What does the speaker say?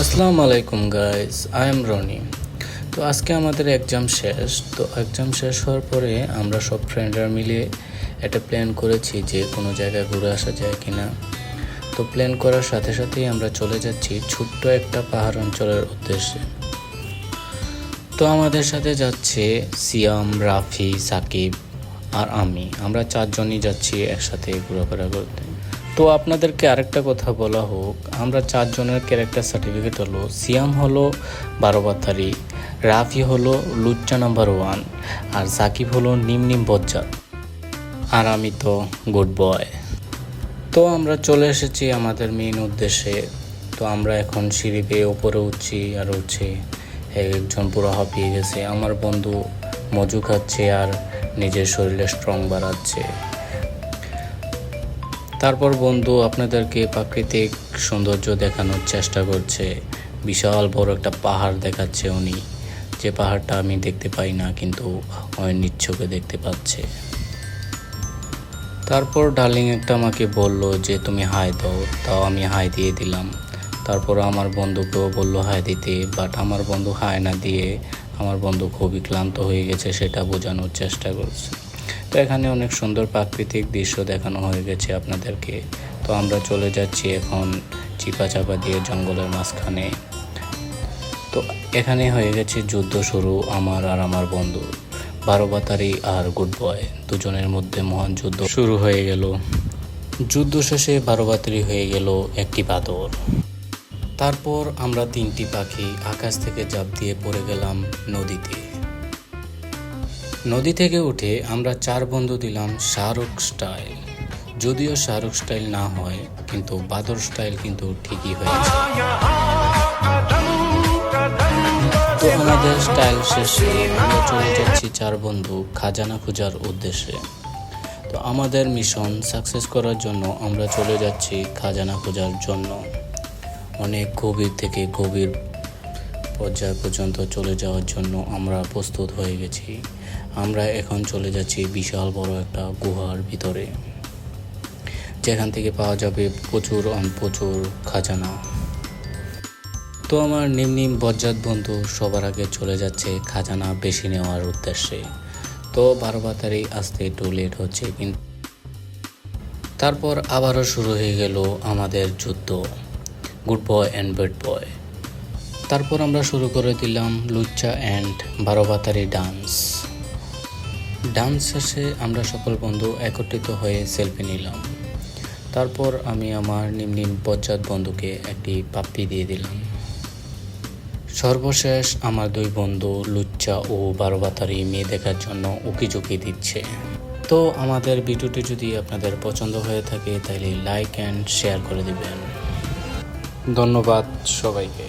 আসসালামু আলাইকুম guys, I am Roni. তো আজকে আমাদের এক্সাম শেষ। তো এক্সাম শেষ হওয়ার পরে আমরা সব ফ্রেন্ডরা মিলে একটা প্ল্যান করেছি যে কোনো জায়গায় ঘুরে আসা যায় কিনা। তো প্ল্যান করার সাথে সাথেই আমরা চলে যাচ্ছি ছোট্ট একটা পাহাড় অঞ্চলের উদ্দেশ্যে। তো আমাদের সাথে যাচ্ছে সিয়াম, রাফি, সাকিব আর আমরা চারজনই যাচ্ছি একসাথে ঘোরাফেরা করতে। তো আপনাদেরকে আরেকটা কথা বলা হোক, আমরা চারজনের ক্যারেক্টার সার্টিফিকেট হলো সিয়াম হলো 12 বাতারি, রাফি হলো লুচ্চা নাম্বার 1, আর সাকিব হলো নিম বজ্জাত, আর আমি তো গুড বয়। তো আমরা চলে এসেছি আমাদের মেইন উদ্দেশ্যে। তো আমরা এখন সিঁড়ি বেয়ে উপরে উঠছি আর উঠছি। একজন পুরো হাঁপিয়ে গেছে, আমার বন্ধু মজু খাচ্ছে আর নিজের শরীরে স্ট্রং বাড়াচ্ছে। তারপর বন্ধু আপনাদেরকে প্রাকৃতিক সৌন্দর্য দেখানোর চেষ্টা করছে। বিশাল বড় একটা পাহাড় দেখাচ্ছে উনি, যে পাহাড়টা আমি দেখতে পাই না, কিন্তু নিচ্ছকে দেখতে পাচ্ছে। তারপর ডার্লিং একটা আমাকে বলল যে তুমি হাই দাও, তাও আমি হাই দিয়ে দিলাম। তারপর আমার বন্ধুকেও বলল হাই দিতে, বাট আমার বন্ধু হাই না দিয়ে আমার বন্ধু খুবই ক্লান্ত হয়ে গেছে সেটা বোঝানোর চেষ্টা করছে। তো এখানে অনেক সুন্দর প্রাকৃতিক দৃশ্য দেখানো হয়ে গেছে আপনাদেরকে। তো আমরা চলে যাচ্ছি এখন চিপা চাপা দিয়ে জঙ্গলের মাঝখানে। তো এখানে হয়ে গেছে যুদ্ধ শুরু আমার আর আমার বন্ধু 12 বাতারি আর গুড বয় দুজনের মধ্যে মহান যুদ্ধ শুরু হয়ে গেল। যুদ্ধ শেষে 12 বাতারি হয়ে গেল একটি বাদর। তারপর আমরা 3টি পাখি আকাশ থেকে ঝাঁপ দিয়ে পড়ে গেলাম নদীতে। নদী থেকে উঠে আমরা 4 বন্ধু দিলাম শাহরুখ স্টাইল। যদিও শাহরুখ স্টাইল না হয়, কিন্তু বাদর স্টাইল কিন্তু ঠিকই হয়েছে। তো আমাদের স্টাইল শেষে আমরা চলে যাচ্ছি 4 বন্ধু খাজানা খোঁজার উদ্দেশ্যে। তো আমাদের মিশন সাকসেস করার জন্য আমরা চলে যাচ্ছি খাজানা খোঁজার জন্য। অনেক গভীর থেকে গভীর পর্যায় পর্যন্ত চলে যাওয়ার জন্য আমরা প্রস্তুত হয়ে গেছি। আমরা এখন চলে যাচ্ছি বিশাল বড় একটা গুহার ভিতরে, যেখান থেকে পাওয়া যাবে প্রচুর খাজানা। তো আমার নিম বজ্জাত বন্ধু সবার আগে চলে যাচ্ছে খাজানা বেশি নেওয়ার উদ্দেশ্যে। তো 12 বাতারি আসতে একটু লেট হচ্ছে, কিন্তু তারপর আবারও শুরু হয়ে গেল আমাদের যুদ্ধ, good boy and bad boy. তারপর আমরা শুরু করে দিলাম লুচ্চা অ্যান্ড 12 বাতারি ডান্স শেষে আমরা সকল বন্ধু একত্রিত হয়ে সেলফি নিলাম। তারপর আমি আমার নিম বজ্জাত বন্ধুকে একটি পাপ্পি দিয়ে দিলাম। সর্বশেষ আমার 2 বন্ধু লুচ্চা ও 12 বাতারি মেয়ে দেখার জন্য উকিঝুঁকি দিচ্ছে। তো আমাদের ভিডিওটি যদি আপনাদের পছন্দ হয়ে থাকে তাহলে লাইক অ্যান্ড শেয়ার করে দিবেন। ধন্যবাদ সবাইকে।